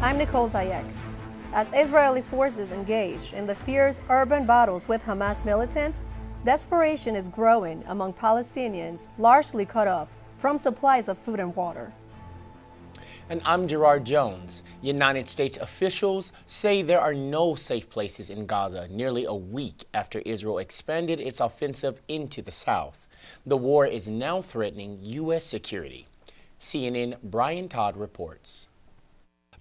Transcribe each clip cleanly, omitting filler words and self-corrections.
I'm Nicole Zayek. As Israeli forces engage in the fierce urban battles with Hamas militants, desperation is growing among Palestinians largely cut off from supplies of food and water. And I'm Gerard Jones. United States officials say there are no safe places in Gaza nearly a week after Israel expanded its offensive into the south. The war is now threatening U.S. security. CNN Brian Todd reports.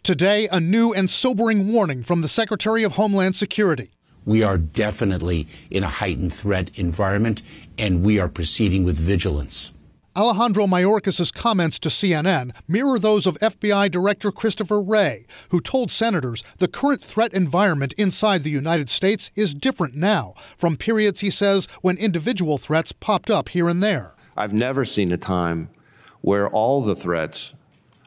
Today, a new and sobering warning from the Secretary of Homeland Security. We are definitely in a heightened threat environment, and we are proceeding with vigilance. Alejandro Mayorkas' comments to CNN mirror those of FBI Director Christopher Wray, who told senators the current threat environment inside the United States is different now from periods, he says, when individual threats popped up here and there. I've never seen a time where all the threats,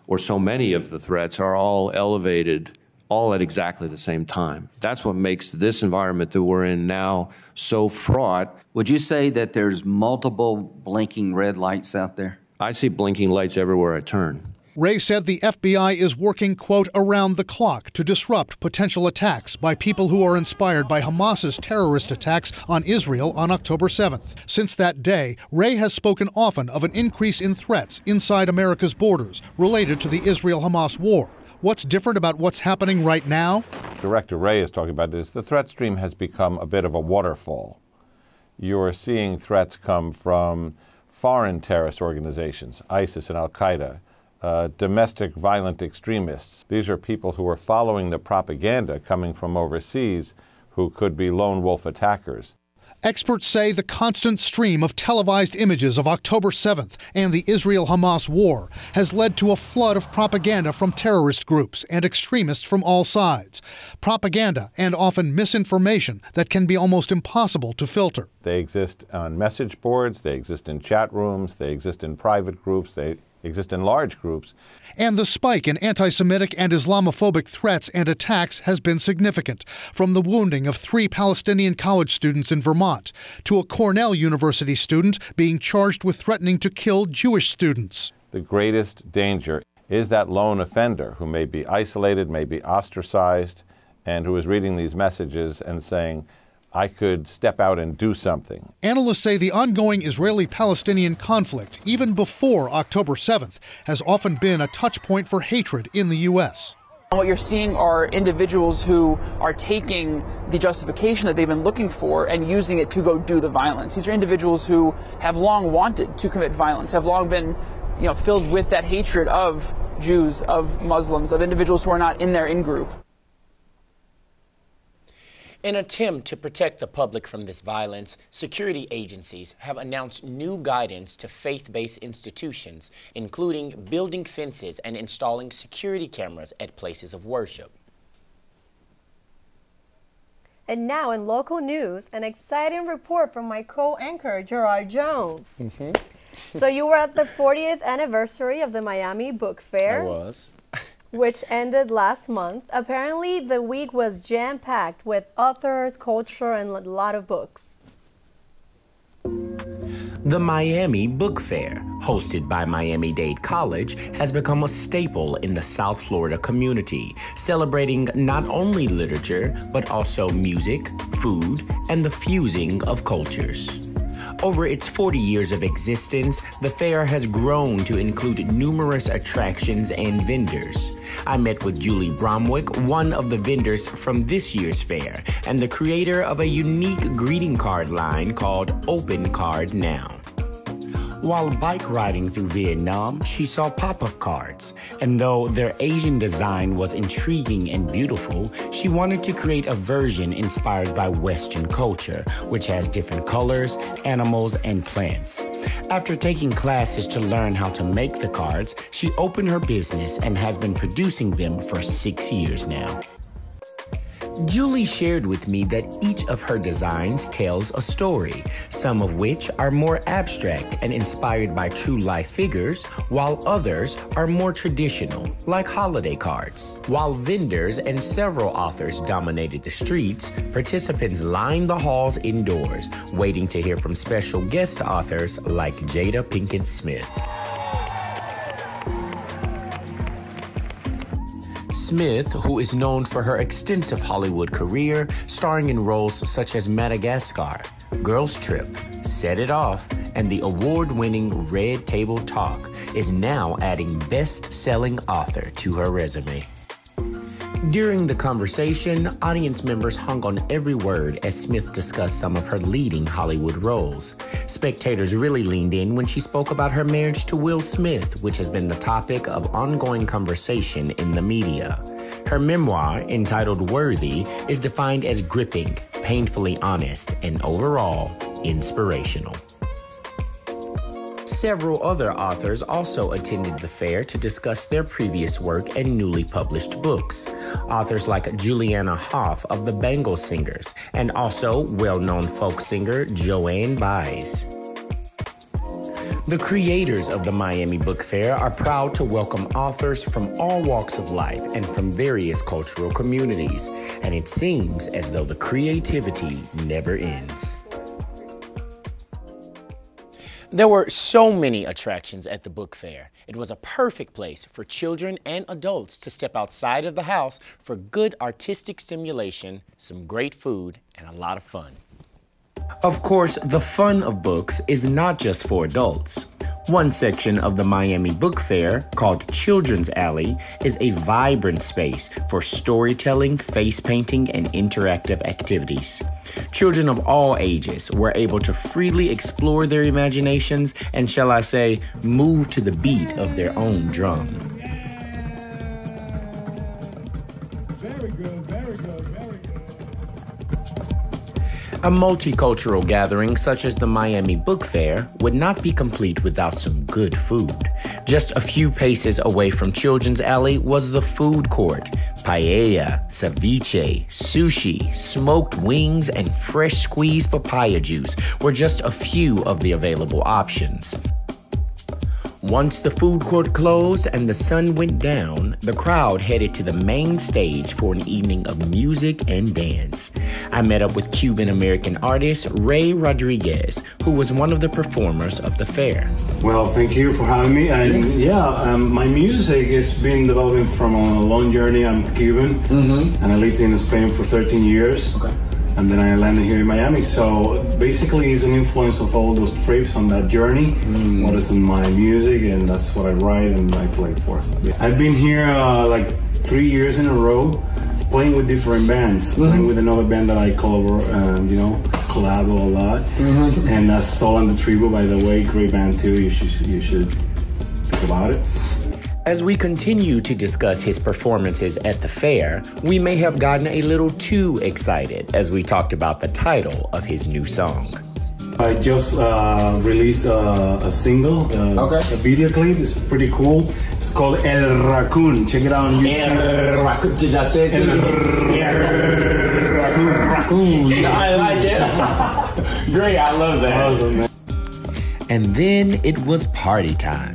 or so many of the threats, are all elevated all at exactly the same time. That's what makes this environment that we're in now so fraught. Would you say that there's multiple blinking red lights out there? I see blinking lights everywhere I turn. Wray said the FBI is working, quote, around the clock to disrupt potential attacks by people who are inspired by Hamas's terrorist attacks on Israel on October 7th. Since that day, Wray has spoken often of an increase in threats inside America's borders related to the Israel-Hamas war. What's different about what's happening right now? Director Wray is talking about this. The threat stream has become a bit of a waterfall. You're seeing threats come from foreign terrorist organizations, ISIS and Al-Qaeda, domestic violent extremists. These are people who are following the propaganda coming from overseas who could be lone wolf attackers. Experts say the constant stream of televised images of October 7th and the Israel-Hamas war has led to a flood of propaganda from terrorist groups and extremists from all sides. Propaganda and often misinformation that can be almost impossible to filter. They exist on message boards, they exist in chat rooms, they exist in private groups, they exist in large groups. And the spike in anti-Semitic and Islamophobic threats and attacks has been significant, from the wounding of 3 Palestinian college students in Vermont to a Cornell University student being charged with threatening to kill Jewish students. The greatest danger is that lone offender who may be isolated, may be ostracized, and who is reading these messages and saying, I could step out and do something. Analysts say the ongoing Israeli-Palestinian conflict, even before October 7th, has often been a touch point for hatred in the U.S. What you're seeing are individuals who are taking the justification that they've been looking for and using it to go do the violence. These are individuals who have long wanted to commit violence, have long been, filled with that hatred of Jews, of Muslims, of individuals who are not in their in-group. In an attempt to protect the public from this violence, security agencies have announced new guidance to faith-based institutions, including building fences and installing security cameras at places of worship. And now in local news, an exciting report from my co-anchor, Gerard Jones. So you were at the 40th anniversary of the Miami Book Fair. I was. Which ended last month. Apparently, the week was jam-packed with authors, culture, and a lot of books. The Miami Book Fair, hosted by Miami-Dade College, has become a staple in the South Florida community, celebrating not only literature, but also music, food, and the fusing of cultures. Over its 40 years of existence, the fair has grown to include numerous attractions and vendors. I met with Julie Bromwick, one of the vendors from this year's fair, and the creator of a unique greeting card line called Open Card Now. While bike riding through Vietnam, she saw pop-up cards, and though their Asian design was intriguing and beautiful, she wanted to create a version inspired by Western culture, which has different colors, animals, and plants. After taking classes to learn how to make the cards, she opened her business and has been producing them for 6 years now. Julie shared with me that each of her designs tells a story, some of which are more abstract and inspired by true-life figures, while others are more traditional, like holiday cards. While vendors and several authors dominated the streets, participants lined the halls indoors, waiting to hear from special guest authors like Jada Pinkett Smith. Smith, who is known for her extensive Hollywood career, starring in roles such as Madagascar, Girls Trip, Set It Off, and the award-winning Red Table Talk, is now adding best-selling author to her resume. During the conversation, audience members hung on every word as Smith discussed some of her leading Hollywood roles. Spectators really leaned in when she spoke about her marriage to Will Smith, which has been the topic of ongoing conversation in the media. Her memoir, entitled Worthy, is defined as gripping, painfully honest, and overall inspirational. Several other authors also attended the fair to discuss their previous work and newly published books. Authors like Juliana Hough of the Bengal Singers, and also well-known folk singer Joanne Baez. The creators of the Miami Book Fair are proud to welcome authors from all walks of life and from various cultural communities, and it seems as though the creativity never ends. There were so many attractions at the book fair. It was a perfect place for children and adults to step outside of the house for good artistic stimulation, some great food, and a lot of fun. Of course, the fun of books is not just for adults. One section of the Miami Book Fair, called Children's Alley, is a vibrant space for storytelling, face painting, and interactive activities. Children of all ages were able to freely explore their imaginations and, shall I say, move to the beat of their own drum. Very good, very good, very good. A multicultural gathering such as the Miami Book Fair would not be complete without some good food. Just a few paces away from Children's Alley was the food court. Paella, ceviche, sushi, smoked wings, and fresh squeezed papaya juice were just a few of the available options. Once the food court closed and the sun went down, the crowd headed to the main stage for an evening of music and dance. I met up with Cuban-American artist Ray Rodriguez, who was one of the performers of the fair. Well, thank you for having me. And my music has been developing from a long journey. I'm Cuban, and I lived in Spain for 13 years. Okay. And then I landed here in Miami. So basically it's an influence of all those trips on that journey. What is in my music, and that's what I write and I play for. Yeah. I've been here like 3 years in a row, playing with different bands. Playing with another band that I collab a lot. And that's Soul and the Tribu, by the way, great band too. You should think about it. As we continue to discuss his performances at the fair, we may have gotten a little too excited as we talked about the title of his new song. I just released a single, a video clip. It's pretty cool. It's called El Raccoon. Check it out on YouTube. El Raccoon. Did I say it? El Raccoon. I like it. Great, I love that. Awesome, man. And then it was party time.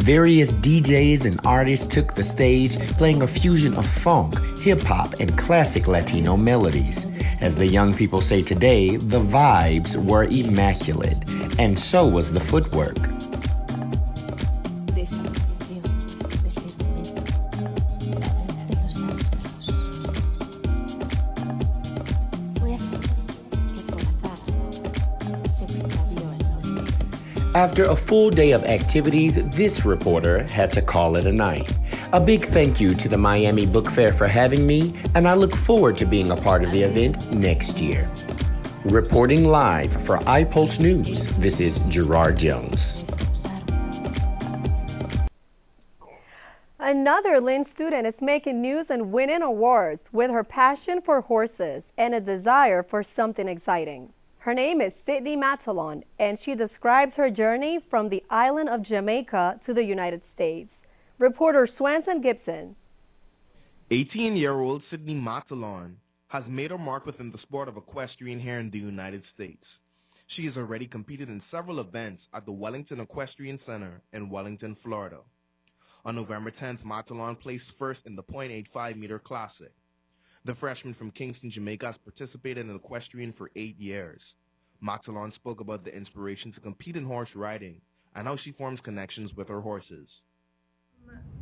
Various DJs and artists took the stage, playing a fusion of funk, hip-hop, and classic Latino melodies. As the young people say today, the vibes were immaculate, and so was the footwork. After a full day of activities, this reporter had to call it a night. A big thank you to the Miami Book Fair for having me, and I look forward to being a part of the event next year. Reporting live for iPulse News, this is Gerard Jones. Another Lynn student is making news and winning awards with her passion for horses and a desire for something exciting. Her name is Sydney Matalon, and she describes her journey from the island of Jamaica to the United States. Reporter Swanson Gibson. 18-year-old Sydney Matalon has made her mark within the sport of equestrian here in the United States. She has already competed in several events at the Wellington Equestrian Center in Wellington, Florida. On November 10th, Matalon placed first in the .85-meter classic. The freshman from Kingston, Jamaica has participated in equestrian for 8 years. Matalon spoke about the inspiration to compete in horse riding and how she forms connections with her horses.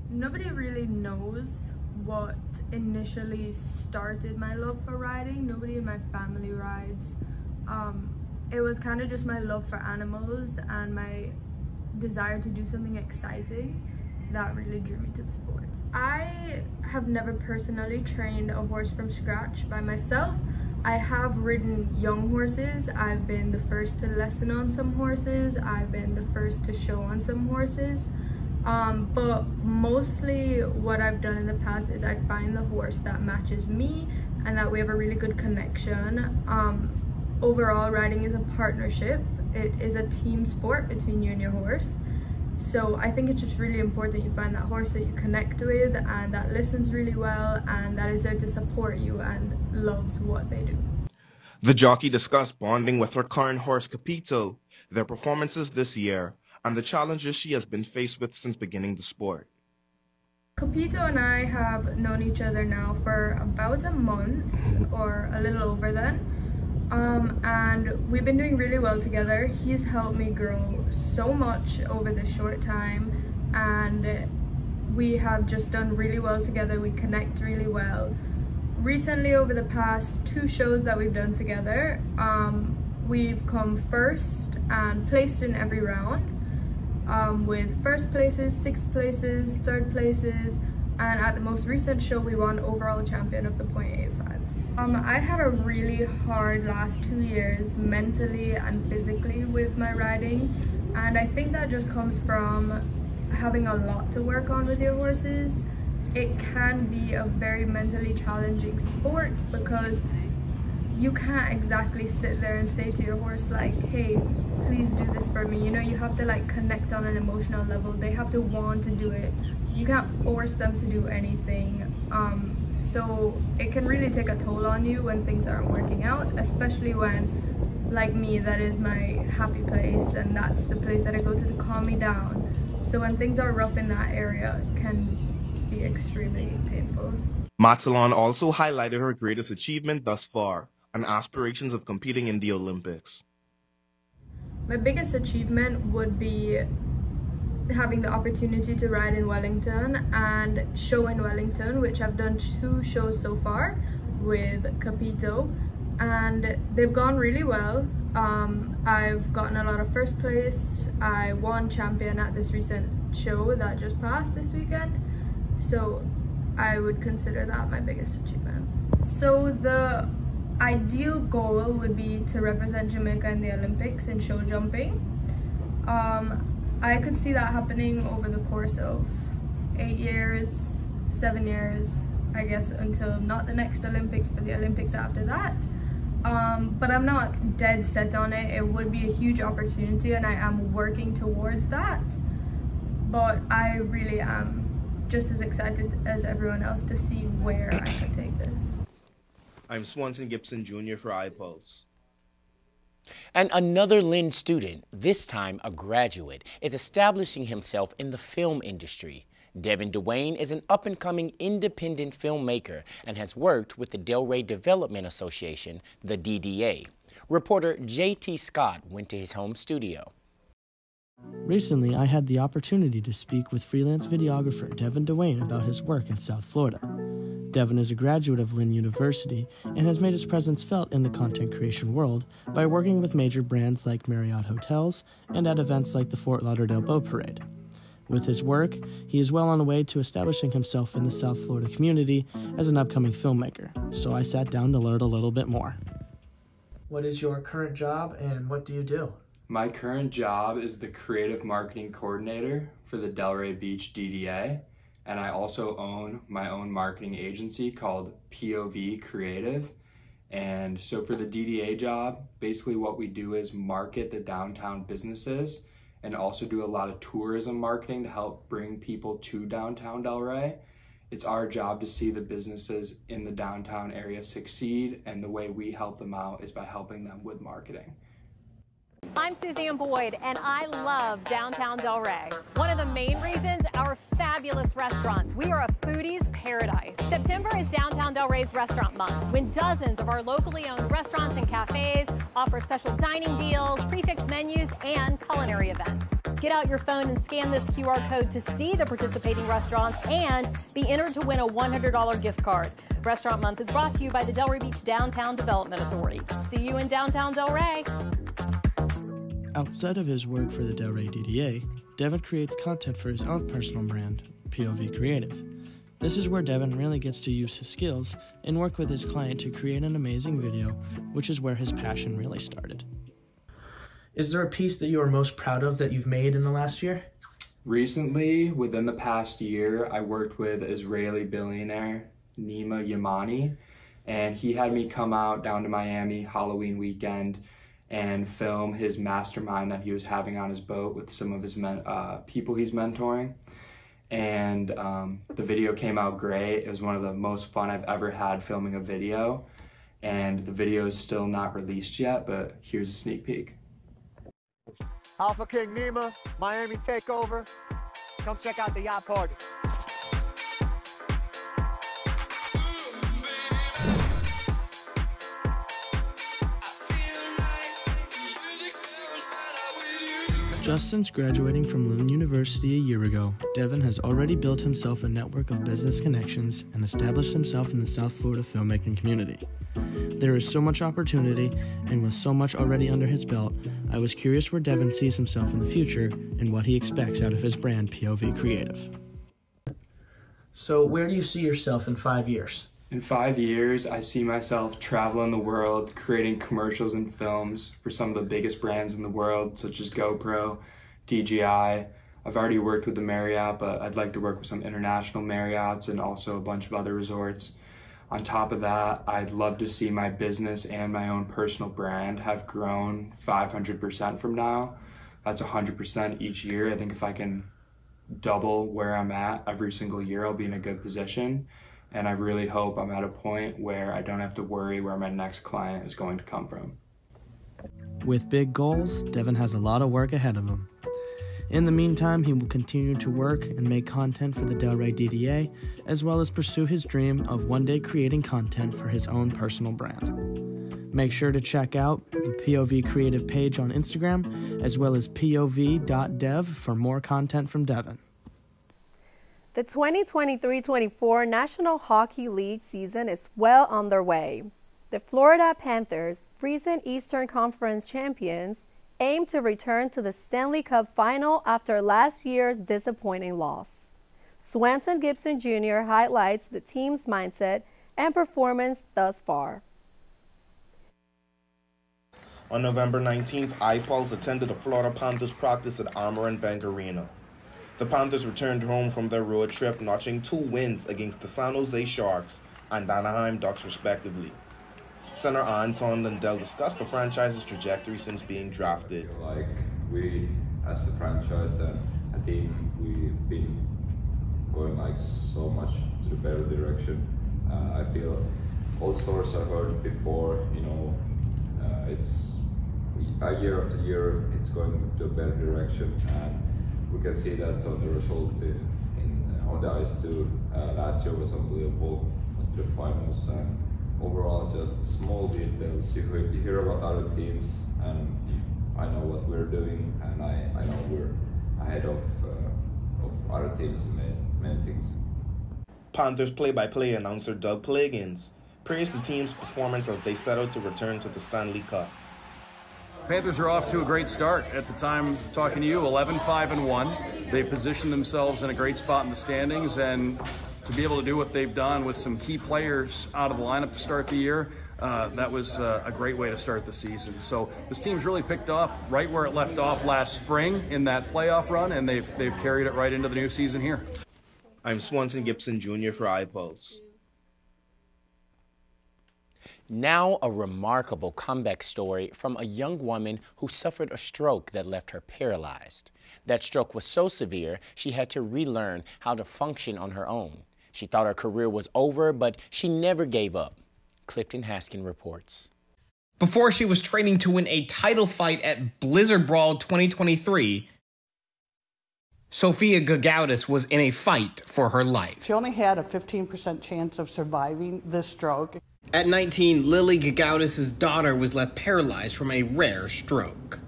Nobody really knows what initially started my love for riding. Nobody in my family rides. It was kind of just my love for animals and my desire to do something exciting that really drew me to the sport. I have never personally trained a horse from scratch by myself. I have ridden young horses. I've been the first to lesson on some horses. I've been the first to show on some horses. But mostly what I've done in the past is I find the horse that matches me and that we have a really good connection. Overall, riding is a partnership. It is a team sport between you and your horse. So I think it's just really important you find that horse that you connect with and that listens really well and that is there to support you and loves what they do. The jockey discussed bonding with her current horse Capito, their performances this year, and the challenges she has been faced with since beginning the sport. Capito and I have known each other now for about a month or a little over then. And we've been doing really well together. He's helped me grow so much over this short time and we have just done really well together. We connect really well. Recently, over the past 2 shows that we've done together, we've come first and placed in every round with first places, 6th places, 3rd places, and at the most recent show we won overall champion of the .85. I had a really hard last 2 years mentally and physically with my riding, and I think that just comes from having a lot to work on with your horses. It can be a very mentally challenging sport because you can't exactly sit there and say to your horse like, hey, please do this for me. You know, you have to like connect on an emotional level. They have to want to do it. You can't force them to do anything. So it can really take a toll on you when things aren't working out, especially when, like me, that is my happy place and that's the place that I go to calm me down. So when things are rough in that area, it can be extremely painful. Matsalon also highlighted her greatest achievement thus far and aspirations of competing in the Olympics. My biggest achievement would be having the opportunity to ride in Wellington and show in Wellington, which I've done 2 shows so far with Capito, and they've gone really well. I've gotten a lot of first place. I won champion at this recent show that just passed this weekend, so I would consider that my biggest achievement. So the ideal goal would be to represent Jamaica in the Olympics in show jumping. I could see that happening over the course of 8 years, 7 years, I guess, until not the next Olympics, but the Olympics after that. But I'm not dead set on it. It would be a huge opportunity and I am working towards that. But I really am just as excited as everyone else to see where I can take this. I'm Swanson Gibson Jr. for iPulse. And another Lynn student, this time a graduate, is establishing himself in the film industry. Devin Dwayne is an up-and-coming independent filmmaker and has worked with the Delray Development Association, the DDA. Reporter J.T. Scott went to his home studio. Recently, I had the opportunity to speak with freelance videographer Devin Dwayne about his work in South Florida. Devin is a graduate of Lynn University and has made his presence felt in the content creation world by working with major brands like Marriott Hotels and at events like the Fort Lauderdale Boat Parade. With his work, he is well on the way to establishing himself in the South Florida community as an upcoming filmmaker, so I sat down to learn a little bit more. What is your current job and what do you do? My current job is the creative marketing coordinator for the Delray Beach DDA, and I also own my own marketing agency called POV Creative. And so for the DDA job, basically what we do is market the downtown businesses and also do a lot of tourism marketing to help bring people to downtown Delray. It's our job to see the businesses in the downtown area succeed, and the way we help them out is by helping them with marketing. I'm Suzanne Boyd, and I love downtown Delray. One of the main reasons, our fabulous restaurants. We are a foodie's paradise. September is downtown Delray's Restaurant Month, when dozens of our locally owned restaurants and cafes offer special dining deals, prefix menus, and culinary events. Get out your phone and scan this QR code to see the participating restaurants and be entered to win a $100 gift card. Restaurant Month is brought to you by the Delray Beach Downtown Development Authority. See you in downtown Delray. Outside of his work for the Delray DDA, Devin creates content for his own personal brand, POV Creative. This is where Devin really gets to use his skills and work with his client to create an amazing video, which is where his passion really started. Is there a piece that you are most proud of that you've made in the last year? Recently, within the past year, I worked with Israeli billionaire Nima Yamani, and he had me come out down to Miami Halloween weekend and film his mastermind that he was having on his boat with some of his people he's mentoring. And the video came out great. It was one of the most fun I've ever had filming a video, and the video is still not released yet, but here's a sneak peek. Alpha King Nima, Miami Takeover. Come check out the yacht party. Just since graduating from Lund University a year ago, Devin has already built himself a network of business connections and established himself in the South Florida filmmaking community. There is so much opportunity, and with so much already under his belt, I was curious where Devin sees himself in the future and what he expects out of his brand POV Creative. So where do you see yourself in 5 years? In 5 years, I see myself traveling the world, creating commercials and films for some of the biggest brands in the world, such as GoPro, DJI. I've already worked with the Marriott, but I'd like to work with some international Marriotts and also a bunch of other resorts. On top of that, I'd love to see my business and my own personal brand have grown 500% from now. That's 100% each year. I think if I can double where I'm at every single year, I'll be in a good position. And I really hope I'm at a point where I don't have to worry where my next client is going to come from. With big goals, Devin has a lot of work ahead of him. In the meantime, he will continue to work and make content for the Delray DDA, as well as pursue his dream of one day creating content for his own personal brand. Make sure to check out the POV Creative page on Instagram, as well as pov.dev for more content from Devin. The 2023-24 National Hockey League season is well underway. The Florida Panthers, recent Eastern Conference champions, aim to return to the Stanley Cup final after last year's disappointing loss. Swanson Gibson Jr. highlights the team's mindset and performance thus far. On November 19th, iPulse attended the Florida Panthers practice at Armor & Bank Arena. The Panthers returned home from their road trip, notching 2 wins against the San Jose Sharks and Anaheim Ducks respectively. Center Anton Lindell discussed the franchise's trajectory since being drafted. Like we, as a franchise and a team, we've been going like so much to the better direction. I feel all stories I heard before, it's year after year, it's going to a better direction, and we can see that on the result on the ice too. Last year was unbelievable to the finals, and overall just small details. You hear about other teams, and I know what we're doing, and I know we're ahead of other teams in many things. Panthers play-by-play announcer Doug Plagans praised the team's performance as they set out to return to the Stanley Cup. Panthers are off to a great start. At the time talking to you, 11-5-1. They've positioned themselves in a great spot in the standings, and to be able to do what they've done with some key players out of the lineup to start the year, that was a great way to start the season. So this team's really picked up right where it left off last spring in that playoff run, and they've carried it right into the new season here. I'm Swanson Gibson Jr. for iPulse. Now a remarkable comeback story from a young woman who suffered a stroke that left her paralyzed. That stroke was so severe, she had to relearn how to function on her own. She thought her career was over, but she never gave up. Clifton Haskin reports. Before she was training to win a title fight at Blizzard Brawl 2023, Sophia Gagaudis was in a fight for her life. She only had a 15% chance of surviving this stroke. At 19, Lily Gagaudis' daughter was left paralyzed from a rare stroke.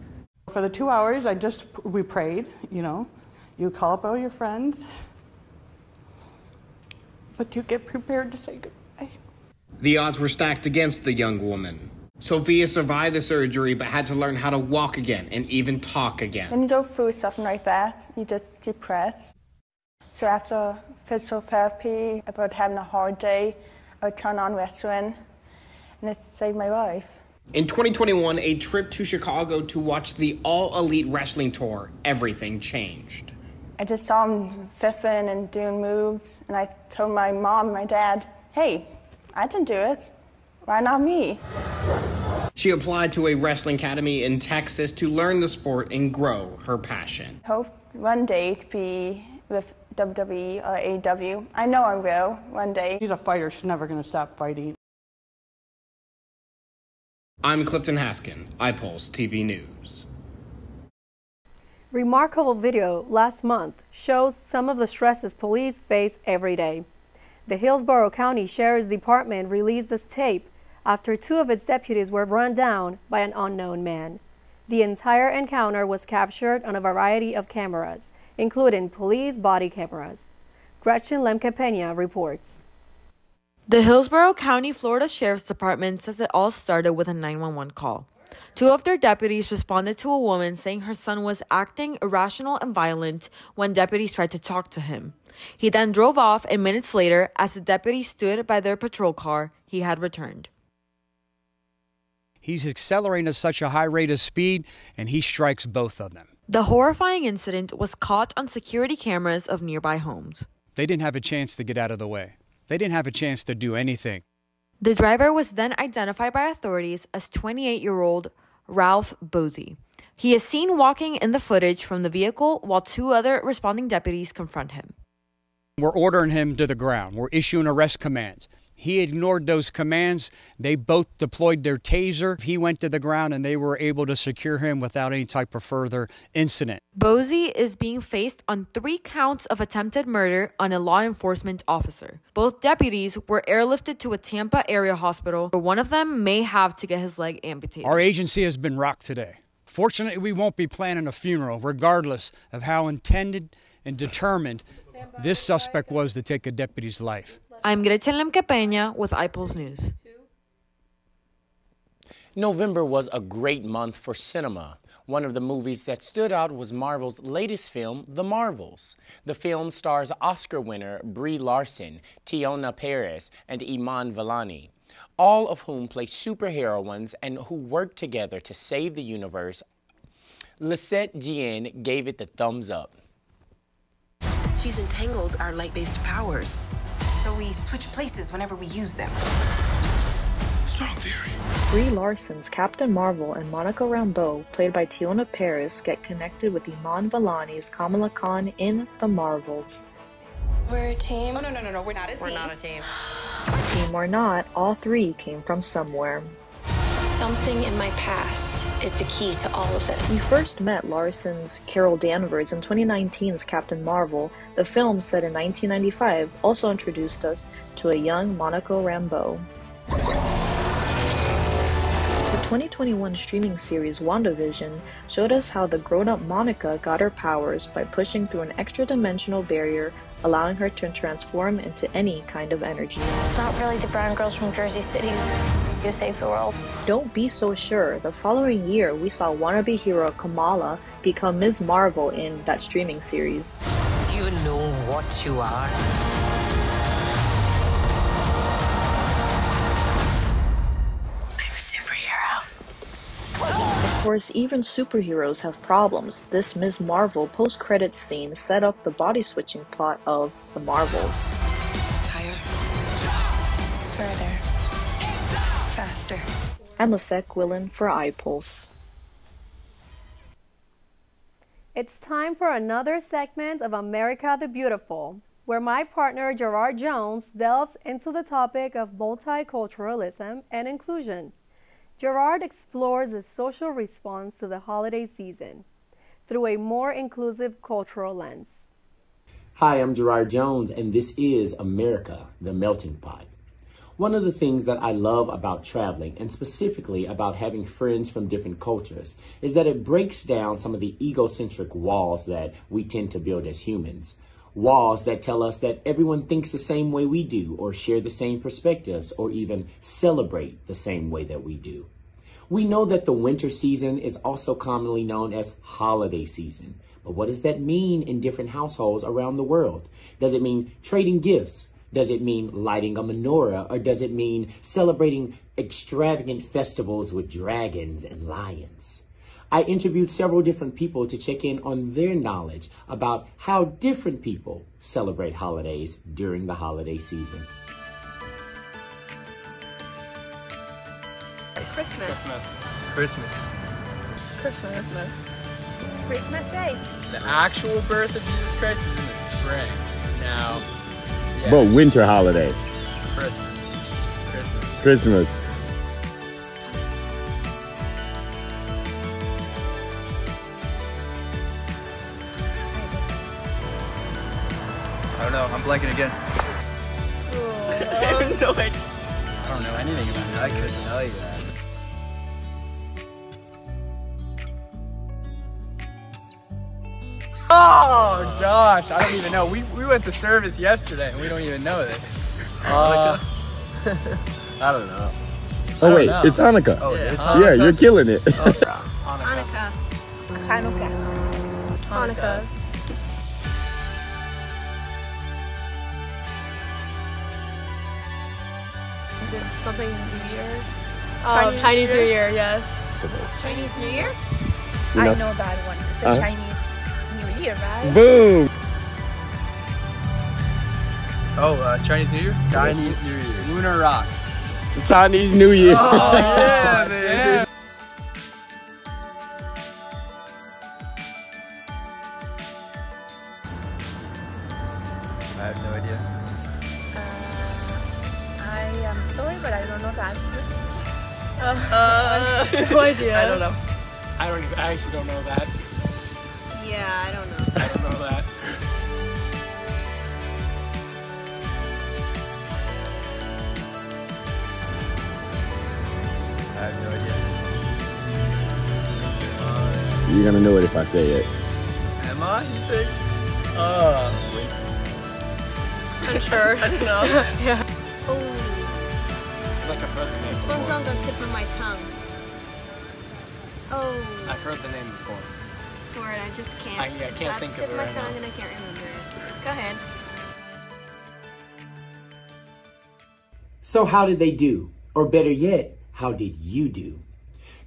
For the 2 hours, we prayed, you know. You call up all your friends, but you get prepared to say goodbye. The odds were stacked against the young woman. Sophia survived the surgery but had to learn how to walk again and even talk again. When you go through something like that, you just depress. So after physical therapy, about having a hard day, I would turn on wrestling, and it saved my life. In 2021, a trip to Chicago to watch the All-Elite Wrestling Tour, everything changed. I just saw him fiffing and doing moves, and I told my mom and my dad, hey, I can do it. Why not me? She applied to a wrestling academy in Texas to learn the sport and grow her passion. Hope one day to be with WWE or AEW. I know I will one day. She's a fighter. She's never going to stop fighting. I'm Clifton Haskin, iPulse TV News. Remarkable video last month shows some of the stresses police face every day. The Hillsborough County Sheriff's Department released this tape after 2 of its deputies were run down by an unknown man. The entire encounter was captured on a variety of cameras, including police body cameras. Gretchen Lemke-Peña reports. The Hillsborough County, Florida Sheriff's Department says it all started with a 911 call. 2 of their deputies responded to a woman saying her son was acting irrational and violent when deputies tried to talk to him. He then drove off, and minutes later, as the deputies stood by their patrol car, he had returned. He's accelerating at such a high rate of speed, and he strikes both of them. The horrifying incident was caught on security cameras of nearby homes. They didn't have a chance to get out of the way. They didn't have a chance to do anything. The driver was then identified by authorities as 28-year-old Ralph Bosey. He is seen walking in the footage from the vehicle while 2 other responding deputies confront him. We're ordering him to the ground. We're issuing arrest commands. He ignored those commands. They both deployed their taser. He went to the ground and they were able to secure him without any type of further incident. Bosey is being faced on 3 counts of attempted murder on a law enforcement officer. Both deputies were airlifted to a Tampa area hospital, where one of them may have to get his leg amputated. Our agency has been rocked today. Fortunately, we won't be planning a funeral, regardless of how intended and determined this suspect was to take a deputy's life. I'm Gretchen Lemke-Peña with iPulse News. November was a great month for cinema. One of the movies that stood out was Marvel's latest film, The Marvels. The film stars Oscar winner Brie Larson, Teyonah Parris, and Iman Vellani, all of whom play superheroines and who work together to save the universe. Lisette Jean gave it the thumbs up. She's entangled our light-based powers, so we switch places whenever we use them. Strong theory. Brie Larson's Captain Marvel and Monica Rambeau, played by Teyonah Parris, get connected with Iman Vellani's Kamala Khan in The Marvels. We're a team. Oh, no, we're not a team. We're not a team. Team or not, all 3 came from somewhere. Something in my past is the key to all of this. We first met Larson's Carol Danvers in 2019's Captain Marvel. The film, set in 1995, also introduced us to a young Monica Rambeau. The 2021 streaming series WandaVision showed us how the grown-up Monica got her powers by pushing through an extra-dimensional barrier, allowing her to transform into any kind of energy. It's not really the brown girls from Jersey City who save the world. Don't be so sure. The following year, we saw wannabe hero Kamala become Ms. Marvel in that streaming series. Do you know what you are? I'm a superhero. Of course, even superheroes have problems. This Ms. Marvel post-credits scene set up the body-switching plot of The Marvels. Higher. Further. Faster. I'm Lisette Quillen for iPulse. It's time for another segment of America the Beautiful, where my partner Gerard Jones delves into the topic of multiculturalism and inclusion. Gerard explores the social response to the holiday season through a more inclusive cultural lens. Hi, I'm Gerard Jones, and this is America, the Melting Pot. One of the things that I love about traveling, and specifically about having friends from different cultures, is that it breaks down some of the egocentric walls that we tend to build as humans. Walls that tell us that everyone thinks the same way we do, or share the same perspectives, or even celebrate the same way that we do. We know that the winter season is also commonly known as holiday season. But what does that mean in different households around the world? Does it mean trading gifts? Does it mean lighting a menorah? Or does it mean celebrating extravagant festivals with dragons and lions? I interviewed several different people to check in on their knowledge about how different people celebrate holidays during the holiday season. Christmas. Christmas Day. The actual birth of Jesus Christ is in the spring. Now, yeah. But winter holiday. Christmas. I don't know. I'm blanking again. I have no idea. I don't know anything about it. I couldn't tell you that. Oh gosh, I don't even know. We went to service yesterday and we don't even know this. I don't know. Oh wait, it's Hanukkah. Oh, it is Hanukkah? Yeah, you're killing it. Hanukkah. Hanukkah. Something New Year. Chinese New Year, yes. Chinese New Year? You know? I know that one. It's the Chinese New Year, right? Boom! Oh, Chinese New Year? Chinese New Year. Lunar Rock. Chinese New Year. Oh, yeah, man. I have no idea. I am sorry, but I don't know that. No idea. I don't know. I actually don't know that. Yeah, I don't know. I don't know that. I have no idea. You're gonna know it if I say it. Am I? You think? Wait. Unsure. I don't know. Yeah. Oh. Like I've heard the name This one's on the tip of my tongue. Oh. I've heard the name before. For it, I just can't. I can't think of it right now. And I can't remember it. Go ahead. So how did they do? Or better yet, how did you do?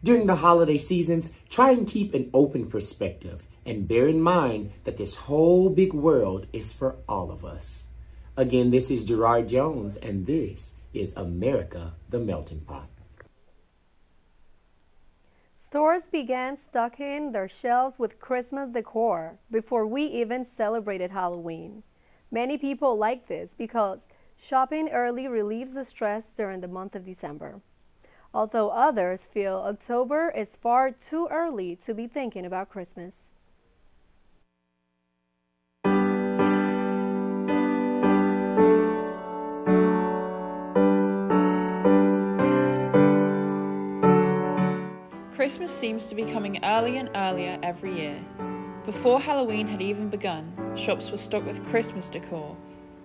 During the holiday seasons, try and keep an open perspective and bear in mind that this whole big world is for all of us. Again, this is Gerard Jones, and this is America, the Melting Pot. Stores began stocking their shelves with Christmas decor before we even celebrated Halloween. Many people like this because shopping early relieves the stress during the month of December. Although others feel October is far too early to be thinking about Christmas. Christmas seems to be coming earlier and earlier every year. Before Halloween had even begun, shops were stocked with Christmas decor,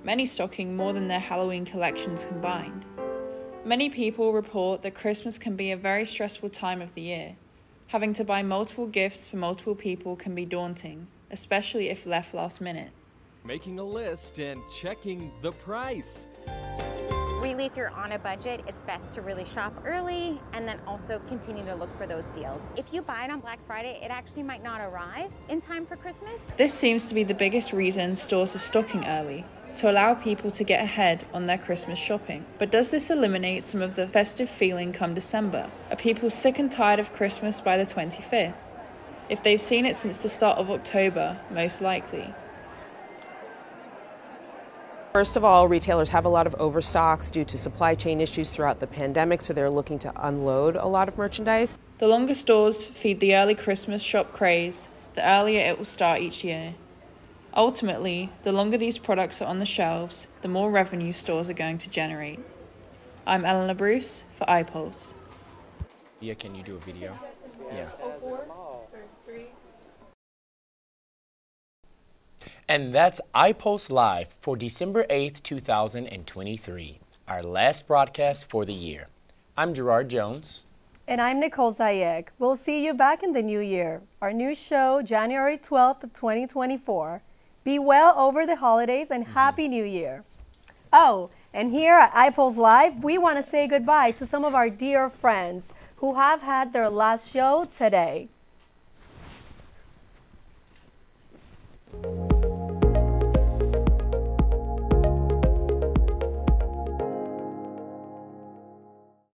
many stocking more than their Halloween collections combined. Many people report that Christmas can be a very stressful time of the year. Having to buy multiple gifts for multiple people can be daunting, especially if left last minute. Making a list and checking the price. Really, if you're on a budget, it's best to really shop early and then also continue to look for those deals. If you buy it on Black Friday, it actually might not arrive in time for Christmas. This seems to be the biggest reason stores are stocking early, to allow people to get ahead on their Christmas shopping. But does this eliminate some of the festive feeling come December? Are people sick and tired of Christmas by the 25th? If they've seen it since the start of October, most likely. First of all, retailers have a lot of overstocks due to supply chain issues throughout the pandemic, so they're looking to unload a lot of merchandise. The longer stores feed the early Christmas shop craze, the earlier it will start each year. Ultimately, the longer these products are on the shelves, the more revenue stores are going to generate. I'm Eleanor Bruce for iPulse. Yeah, can you do a video? Yeah. And that's iPulse Live for December 8th, 2023, our last broadcast for the year. I'm Gerard Jones. And I'm Nicole Zayek. We'll see you back in the new year. Our new show, January 12th of 2024. Be well over the holidays and Happy New Year. Oh, and here at iPulse Live, we want to say goodbye to some of our dear friends who have had their last show today.